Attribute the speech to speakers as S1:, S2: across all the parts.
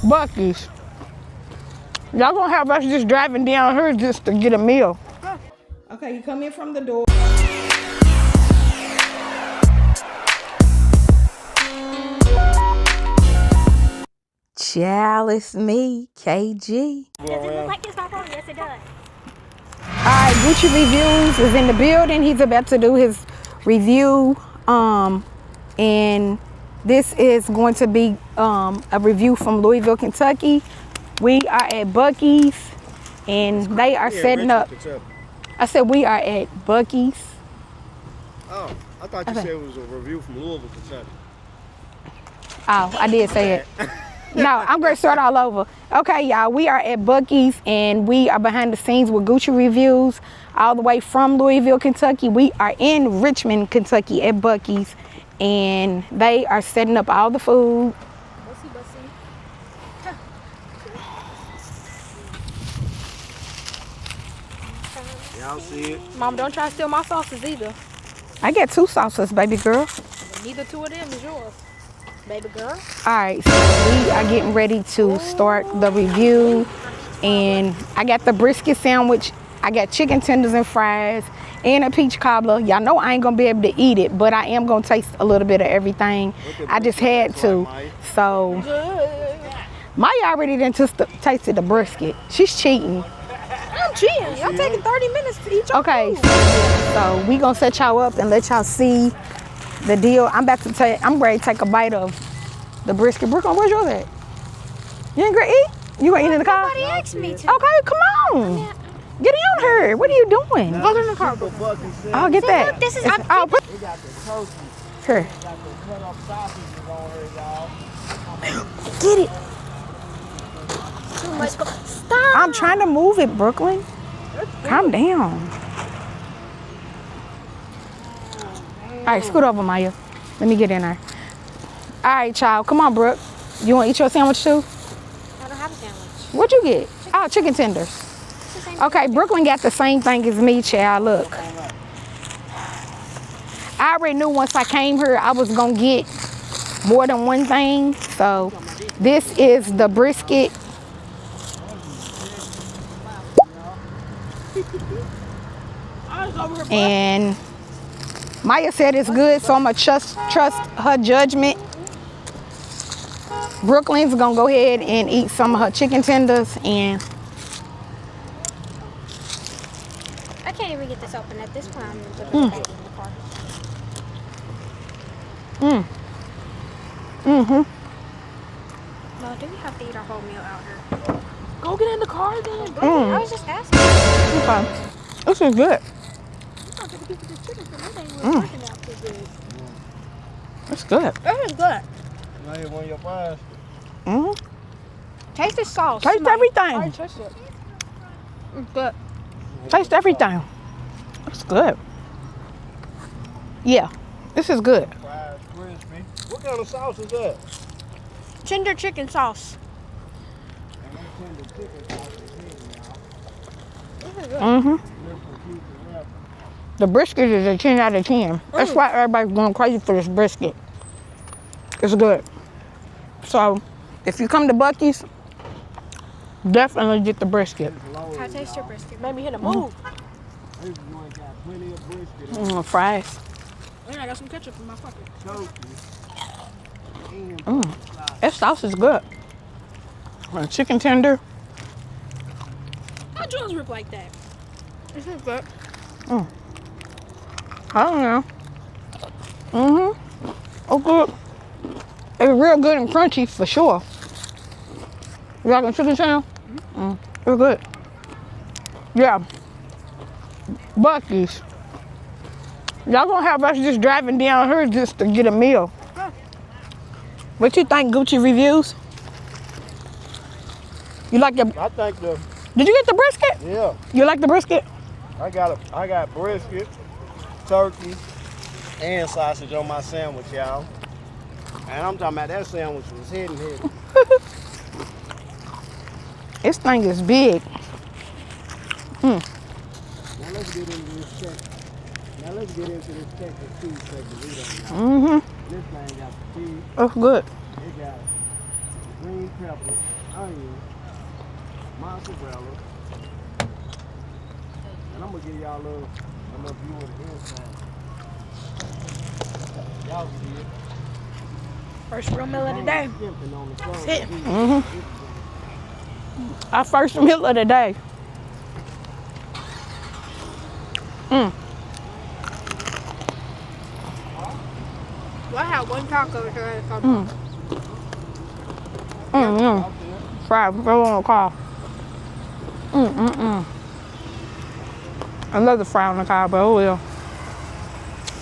S1: Buc-ee's. Y'all gonna have us just driving down here just to get a meal. Okay, you come in from the door. Child, it's me, KG.
S2: Does it look like it's not wrong? Yes, it does.
S1: Alright, Gucci Reviews is in the building. He's about to do his review. And this is going to be a review from Louisville, Kentucky. We are at Buc-ee's and they are setting up. I said we are at Buc-ee's.
S3: Oh, I thought you said it was a review from Louisville, Kentucky.
S1: Oh, I did say it. No, I'm going to start all over. Okay, y'all, we are at Buc-ee's and we are behind the scenes with Gucci Reviews all the way from Louisville, Kentucky. We are in Richmond, Kentucky at Buc-ee's and they are setting up all the food.
S3: Y'all see it?
S2: Mom, don't try to steal my sauces either.
S1: I got 2 sauces, baby girl.
S2: Neither 2 of them is yours, baby girl.
S1: All right, so we are getting ready to start the review and I got the brisket sandwich. I got chicken tenders and fries and a peach cobbler. Y'all know I ain't gonna be able to eat it, but I am gonna taste a little bit of everything. I just had to. So Maya already done tasted the brisket. She's cheating.
S2: I'm cheating. Y'all taking 30 minutes to eat your
S1: Okay,
S2: food.
S1: so we gonna set y'all up and let y'all see the deal. I'm ready to take a bite of the brisket. Brooklyn, where's yours at? You ain't gonna eat? You gonna eat in the car?
S2: Nobody asked me to.
S1: Okay, come on. Get in her. What are you doing?
S2: Go in the car.
S1: I'll get that.
S2: Look, this is.
S3: We got the turkey.
S1: Here.
S3: We got the cut up sausages on here, y'all.
S1: Get it.
S2: Too much. Stop.
S1: I'm trying to move it, Brooklyn. Calm down. All right, scoot over, Maya. Let me get in there. All right, child. Come on, Brooke. You want to eat your sandwich too?
S2: I don't have a sandwich.
S1: What'd you get? Oh, chicken tenders. Okay, Brooklyn got the same thing as me, child. Look. I already knew once I came here, I was going to get more than one thing. So this is the brisket. And Maya said it's good, so I'm going to trust her judgment. Brooklyn's going to go ahead and eat some of her chicken tenders. And
S2: I can't even get this open at this point. I'm going to put it back in the car. No, do we have to eat our whole meal out here? Go get in the car then. I was just asking.
S1: okay. This is good. It's good.
S2: This is good.
S3: Now you want your fries?
S2: Taste the sauce.
S1: Taste everything.
S2: Taste it. It's good.
S1: Taste everything. It's good. Yeah, this is good.
S3: Fries, crispy. What kind of sauce is that?
S2: Tender chicken sauce.
S1: The brisket is a 10 out of 10. That's why everybody's going crazy for this brisket. It's good. So, if you come to Buc-ee's, definitely get the brisket.
S2: How taste your brisket? Made me hit a move.
S3: This one got plenty of brisket.
S1: Fries.
S2: And I got some ketchup in my pocket.
S1: That sauce is good. And chicken tender.
S2: How Jones rip like that? This is good.
S1: I don't know. Oh, good. It's real good and crunchy for sure. You like the chicken tender? It's good. Yeah. Buc-ee's. Y'all gonna have us just driving down here just to get a meal. What you think, Gucci Reviews? You like your?
S3: I think the.
S1: Did you get the brisket?
S3: Yeah.
S1: You like the brisket?
S3: I got brisket, turkey, and sausage on my sandwich, y'all. And I'm talking about that sandwich was hidden.
S1: This thing is big.
S3: Now let's get into this check. Now let's get into this Texas cheese steak that we don't know. This thing got the cheese.
S1: That's good.
S3: It got green peppers, onions, mozzarella. And I'm gonna give y'all a little view of the inside. Y'all see it.
S2: First real meal of the day.
S3: Skimping on the front.
S2: That's it.
S1: Our first meal of the day.
S2: Well, I had one taco here.
S1: Fried, throw on the car. I love the fry on the car, but oh well.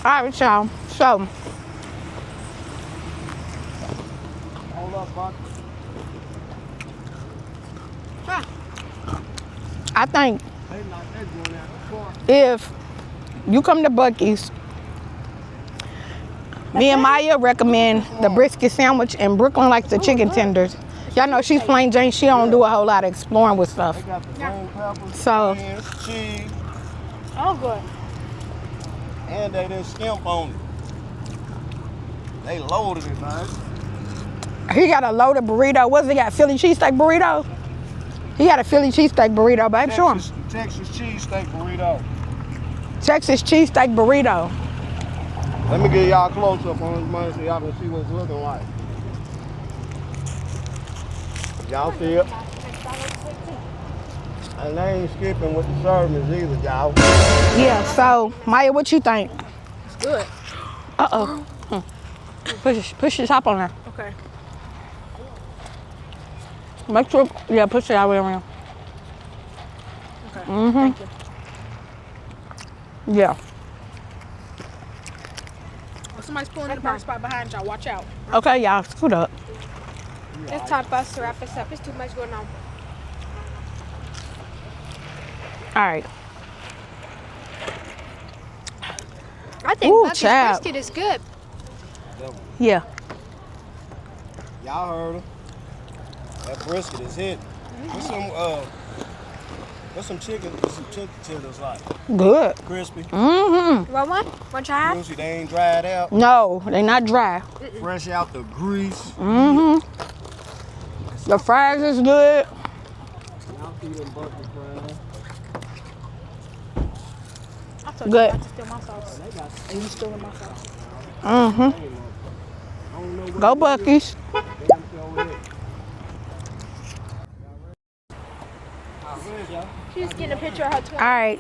S1: All right, y'all. So,
S3: Hold up, Buck.
S1: I think
S3: They like that going out the car.
S1: if you come to Buc-ee's, me and Maya recommend the brisket sandwich, and Brooklyn likes the chicken tenders. Y'all know she's plain Jane. She don't do a whole lot of exploring with stuff.
S3: They got the green peppers,
S1: So-
S3: onions, cheese,
S2: Oh, good.
S3: and they didn't skimp on it. They loaded it, man.
S1: He got a loaded burrito. What's he got? Philly cheesesteak burrito? He got a Philly cheesesteak burrito, babe. Show him.
S3: Texas cheesesteak burrito.
S1: Texas cheesesteak burrito.
S3: Let me get y'all close up on this money so y'all can see what it's looking like. Y'all see it? And they ain't skipping with the servings either, y'all.
S1: Yeah, so, Maya, what you think?
S2: It's good.
S1: Uh-oh. Push the top on there.
S2: Okay.
S1: Make sure, yeah, push it all the way around.
S2: Okay. Thank you.
S1: Yeah.
S2: Oh, somebody's pulling in the parking spot behind y'all. Watch out.
S1: Okay, y'all, scoot up.
S2: It's time for us to wrap this up. It's too much going on.
S1: All right.
S2: I think
S1: Ooh,
S2: Buc-ee's
S1: child.
S2: brisket is good.
S1: Yeah.
S3: Y'all heard her. That brisket is hit. What's some chicken tenders like?
S1: Good.
S3: Crispy,
S1: Mm-hmm.
S2: You want one? Want to try?
S3: juicy, they ain't dried out.
S1: No, they not dry.
S3: Fresh out the grease.
S1: Mm-hmm. The fries is good.
S3: Y'all see them bucket fries.
S2: I told
S1: Good.
S2: you not to steal my sauce. And you stealing my sauce.
S1: Mm-hmm.
S3: I don't know what
S1: Go Buc-ee's.
S3: damn show it is.
S2: She's getting a picture of her twin.
S1: All right.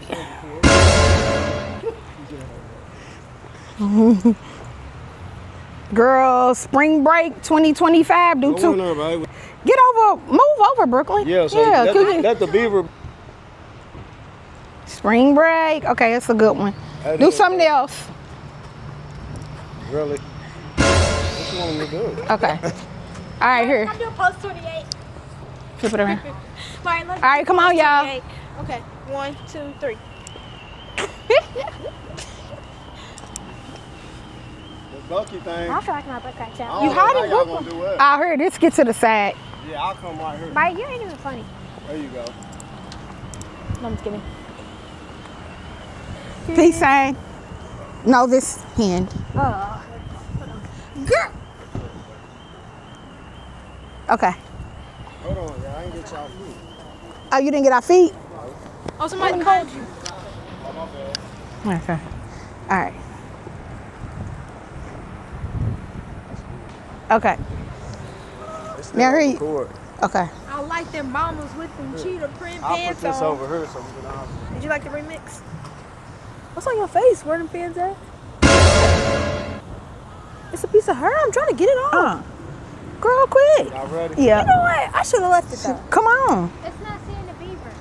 S1: Girl, spring break 2025 due
S3: Go in
S1: to
S3: there, baby.
S1: get over, move over, Brooklyn.
S3: Yeah, so
S1: yeah,
S3: let the beaver.
S1: spring break. Okay, that's a good one.
S3: That
S1: Do
S3: is,
S1: something else.
S3: Really? What you want me to do?
S1: Okay. All right, here.
S2: I'm doing post 28.
S1: Flip it around.
S2: All right, let's
S1: All right,
S2: do
S1: come on,
S2: post
S1: y'all.
S2: 28. Okay, 1, 2, 3.
S3: The Bucky thing.
S2: I feel like my butt cracked
S3: I
S2: out.
S3: don't
S2: You
S3: know
S2: had
S3: how
S2: it,
S3: y'all
S2: Brooklyn.
S3: gonna do it.
S1: Out here, let's get to the side.
S3: Yeah, I'll come right here.
S2: Right, you ain't even funny.
S3: There you go.
S2: No, I'm just kidding.
S1: Peace sign. No, this hand. Okay.
S3: Hold on, y'all. I ain't get y'all food.
S1: Oh, you didn't get our feet?
S2: Oh, somebody called you.
S3: Oh, my bad.
S1: Okay. All right. Okay.
S3: It's still
S1: Now
S3: on
S1: here you-
S3: record.
S1: Okay.
S2: I like them bombers with them cheetah print
S3: I'll
S2: pants
S3: put this
S2: on.
S3: over here so we can all see.
S2: Did you like the remix? What's on your face? Where them fans at? It's a piece of her. I'm trying to get it off.
S1: Girl, quit.
S3: Y'all ready?
S1: Yeah.
S2: You know what? I should have left it though.
S1: Come on.
S2: It's not seeing the beaver.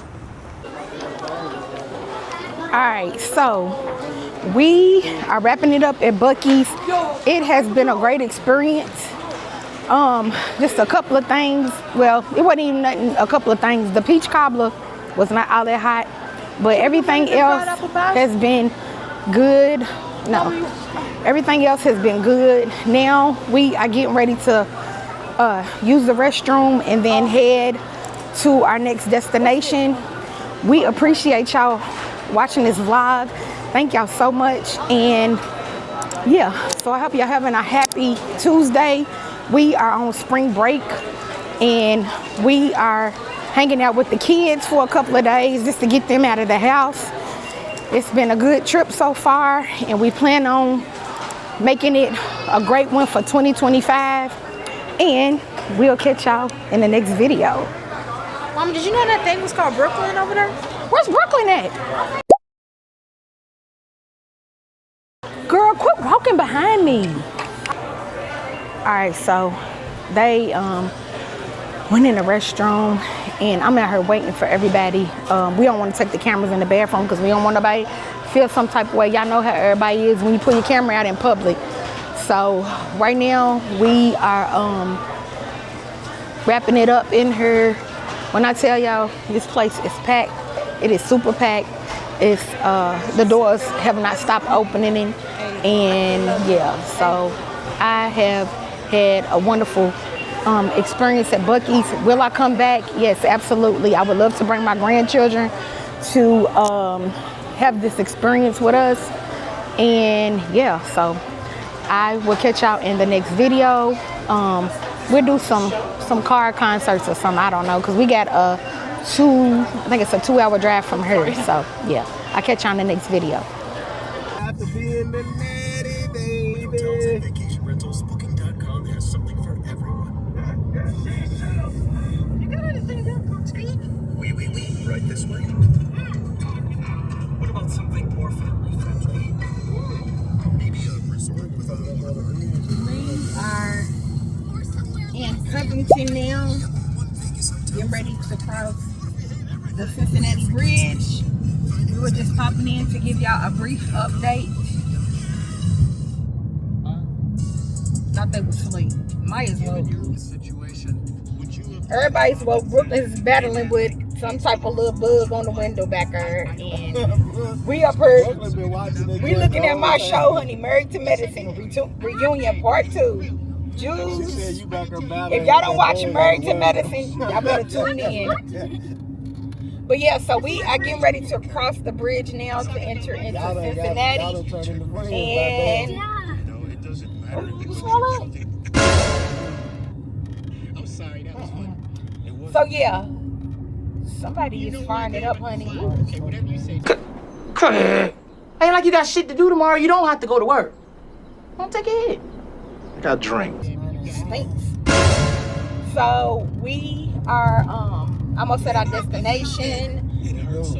S1: All right, so we are wrapping it up at Buc-ee's. It has been a great experience. Just a couple of things. Well, it wasn't even nothing, a couple of things. The peach cobbler was not all that hot, but everything else has been good. No, everything else has been good. Now we are getting ready to use the restroom and then head to our next destination. We appreciate y'all watching this vlog. Thank y'all so much. And yeah, so I hope y'all having a happy Tuesday. We are on spring break And we are hanging out with the kids for a couple of days just to get them out of the house. It's been a good trip so far, and we plan on making it a great one for 2025. And we'll catch y'all in the next video.
S2: Mom, did you know that thing was called Brooklyn over there?
S1: Where's Brooklyn at? Girl, quit walking behind me. All right, so they went in the restroom, and I'm out here waiting for everybody. We don't want to take the cameras in the bathroom because we don't want nobody feel some type of way. Y'all know how everybody is when you put your camera out in public. So right now we are wrapping it up in here. When I tell y'all this place is packed, it is super packed. It's the doors have not stopped opening, and yeah, so I have had a wonderful experience at Buc-ee's. Will I come back? Yes, absolutely. I would love to bring my grandchildren to have this experience with us. And yeah, so I will catch y'all in the next video. We'll do some car concerts or something, I don't know, because we got I think it's a 2-hour drive from here. So yeah, I'll catch y'all in the next video.
S3: Have to be in the natty, baby.
S4: Hotels and vacation rentals, booking.com has something for everyone. You got anything there, Pt.2? Oui, right this way. What about something more family friendly? Maybe a resort with a
S1: We are in Covington now, getting ready to cross the Cincinnati Bridge. We were just popping in to give y'all a brief update. Thought they was asleep. Might as well. Everybody's woke. Brooklyn's battling with some type of little bug on the window back there, and we up here. We looking at my show, honey, Married to Medicine reunion part 2. Juice. If y'all don't watch Married to Medicine, y'all better tune in. But yeah, so we are getting ready to cross the bridge now to enter into Cincinnati. And so yeah, somebody is firing it up, honey.
S2: Ain't like you got shit to do tomorrow. You don't have to go to work. Don't take a hit.
S4: I got drinks.
S1: Stinks. So we are almost at our destination.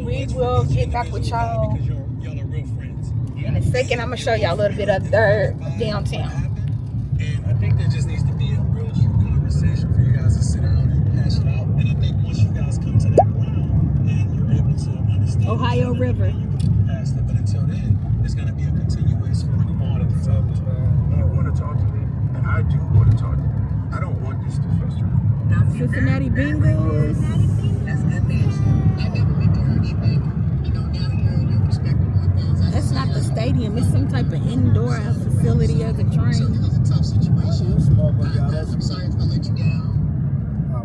S1: We will get back with y'all in a second. I'm gonna show y'all a little bit of their downtown.
S4: And I think there just needs to be a real true conversation for you guys to sit down and hash it out. And I think once you guys come to that ground and you're able to understand
S1: Ohio River.
S4: Past it, but until then, it's gonna be a continuous part of the time. You want to talk to me, and I do want to talk to you. I don't want this to fester.
S1: Cincinnati Bengals.
S4: That's good news. I never meant to hurt you, baby. You know, now hearing your perspective on things.
S1: That's not the stadium. It's some type of indoor facility of the train.
S4: It was a tough situation. I'm sorry if I let you down.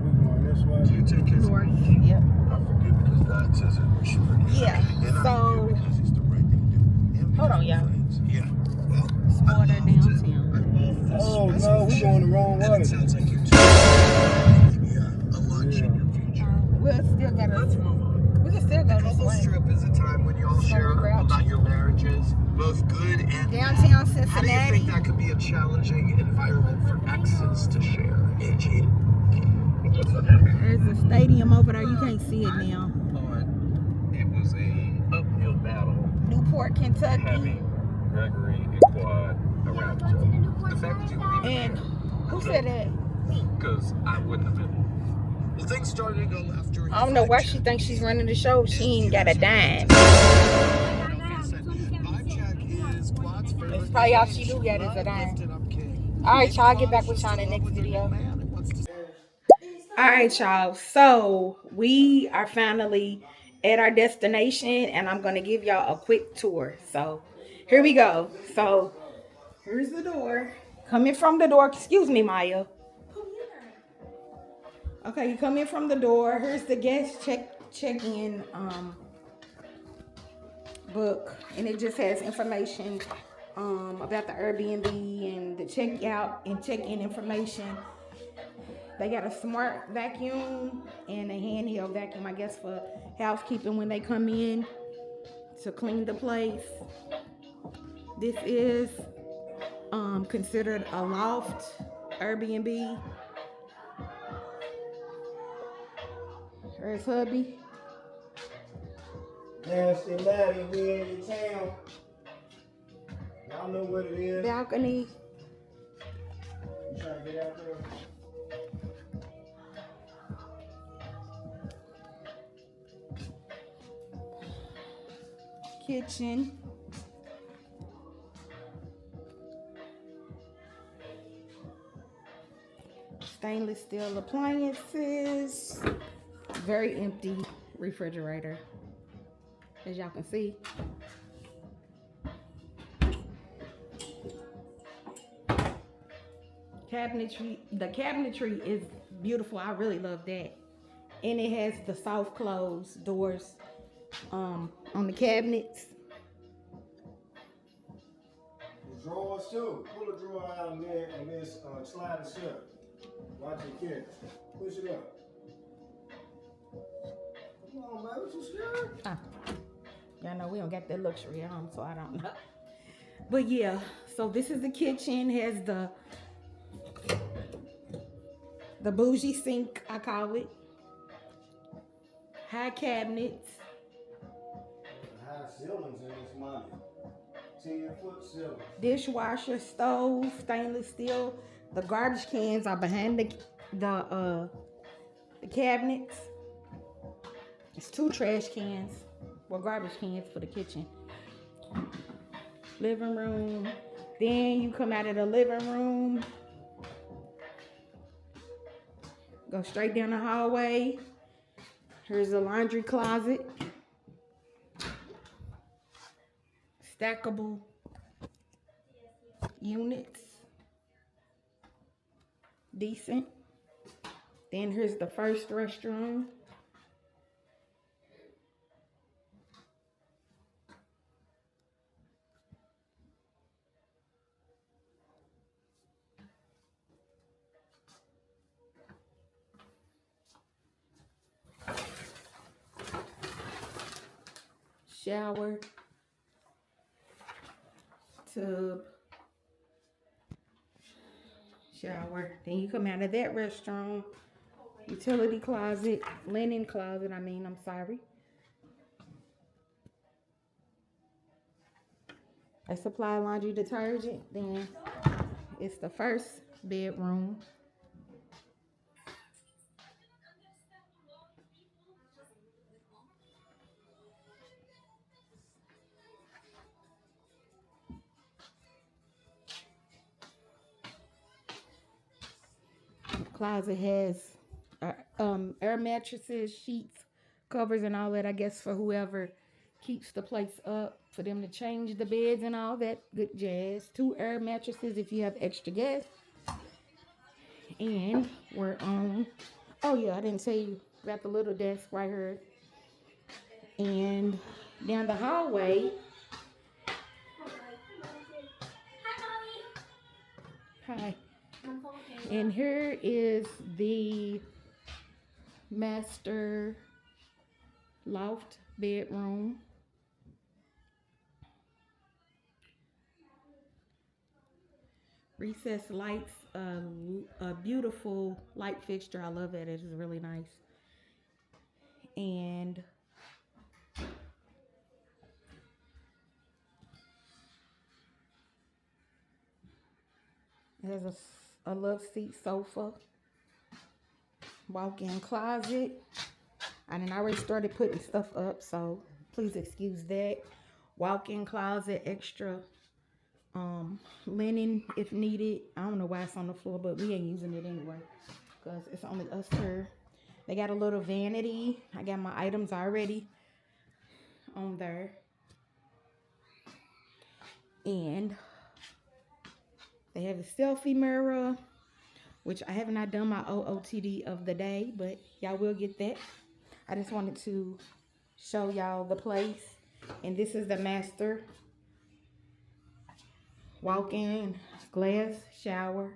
S3: We going this way.
S4: You take his.
S1: Yep.
S4: I forgive because God says it. We should forgive.
S1: Yeah.
S4: And I
S1: So
S4: forgive because it's the right thing to do.
S1: hold on, y'all.
S4: Yeah. Well,
S1: It's more than downtown.
S3: Oh no, we going the wrong way.
S4: It sounds like you took maybe a lunch in your future.
S1: We'll still gotta.
S4: Let's move on.
S1: We can still go this
S4: Couples
S1: way.
S4: trip is a time when you all share about your marriages, both good and
S1: Downtown
S4: bad. How do you
S1: Cincinnati.
S4: think that could be a challenging environment for exes to share? AG.
S1: There's a stadium over there. You can't see it now.
S4: It was a uphill battle
S1: Newport, Kentucky.
S4: having Gregory and Quad around each other. The fact that you believe
S1: And who said that?
S4: because I wouldn't have been. Well, things started to go left during
S1: I don't know why she thinks she's running the show. She ain't got a dime. It's probably all she do got is a dime. Alright, y'all, I'll get back with y'all in the next video. Alright, y'all. So we are finally at our destination, and I'm gonna give y'all a quick tour. So here we go. So here's the door. Coming from the door. Excuse me, Maya. Okay, you come in from the door. Here's the guest check-in book, and it just has information about the Airbnb and the check-out and check-in information. They got a smart vacuum and a handheld vacuum, I guess, for housekeeping when they come in to clean the place. This is considered a loft Airbnb. There's hubby.
S3: Nasty Maddie, we in your town. Y'all know what it is.
S1: Balcony.
S3: You trying to get out there?
S1: Kitchen. Stainless steel appliances. Very empty refrigerator, as y'all can see. Cabinetry. The cabinetry is beautiful. I really love that. And it has the soft close doors on the cabinets.
S3: The drawers too. Pull a drawer out and then slide it shut. Watch your kids. Push it up. Come on, man. What you scared?
S1: Y'all know we don't got that luxury at home, so I don't know. But yeah, so this is the kitchen. Has the bougie sink, I call it. High cabinets.
S3: High ceilings in this money. 10-foot ceilings.
S1: Dishwasher, stove, stainless steel. The garbage cans are behind the cabinets. It's 2 trash cans. Well, garbage cans for the kitchen. Living room. Then you come out of the living room. Go straight down the hallway. Here's the laundry closet. Stackable units. Decent. Then here's the first restroom. Shower, tub, shower. Then you come out of that restroom, utility closet, linen closet, I'm sorry. A supply laundry detergent. Then it's the first bedroom. Closet has air mattresses, sheets, covers, and all that, I guess, for whoever keeps the place up, for them to change the beds and all that good jazz. 2 air mattresses if you have extra guests. And we're on, oh yeah, I didn't tell you about the little desk right here. And down the hallway. Hi. And here is the master loft bedroom. Recessed lights, a beautiful light fixture. I love it. It is really nice. And it has a love seat sofa, walk-in closet. I done already started putting stuff up, so please excuse that. Walk-in closet, extra linen if needed. I don't know why it's on the floor, but we ain't using it anyway because it's only us here. They got a little vanity. I got my items already on there. And they have a selfie mirror, which I have not done my OOTD of the day, but y'all will get that. I just wanted to show y'all the place. And this is the master walk-in glass shower.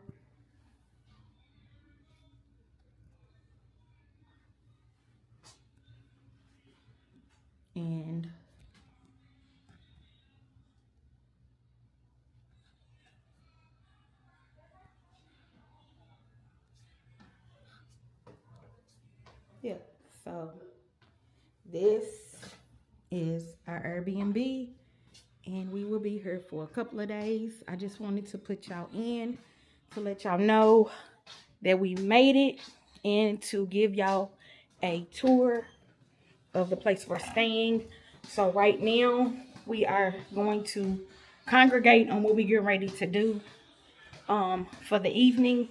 S1: Yeah, so this is our Airbnb, and we will be here for a couple of days. I just wanted to put y'all in to let y'all know that we made it and to give y'all a tour of the place we're staying. So right now we are going to congregate on what we get ready to do for the evening.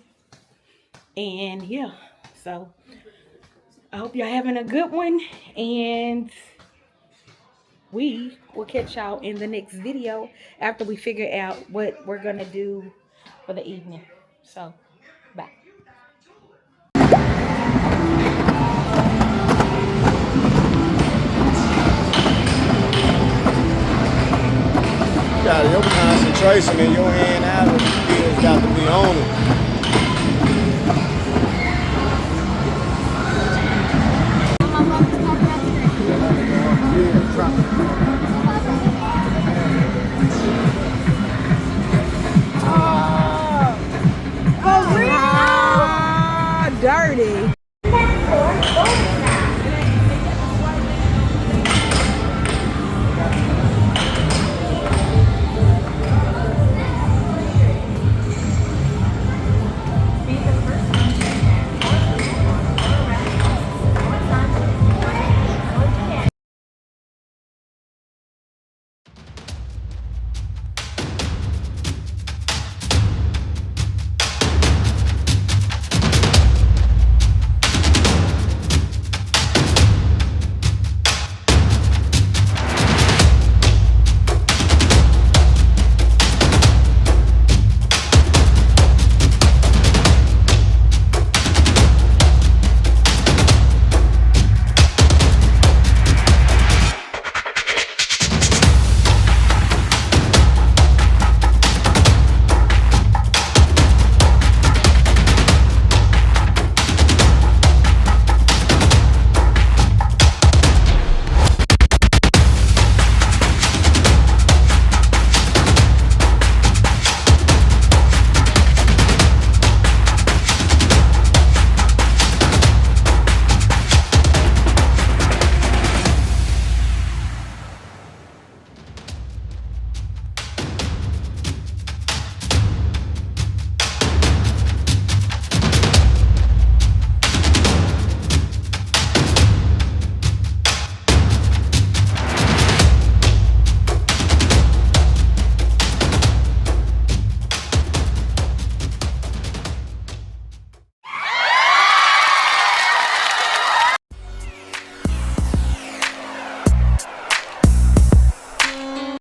S1: And yeah, so I hope y'all having a good one, and we will catch y'all in the next video after we figure out what we're gonna do for the evening. So bye.
S3: You got your concentration in your hand out of the skills got to be on it. Yeah, try.
S1: Ah, dirty.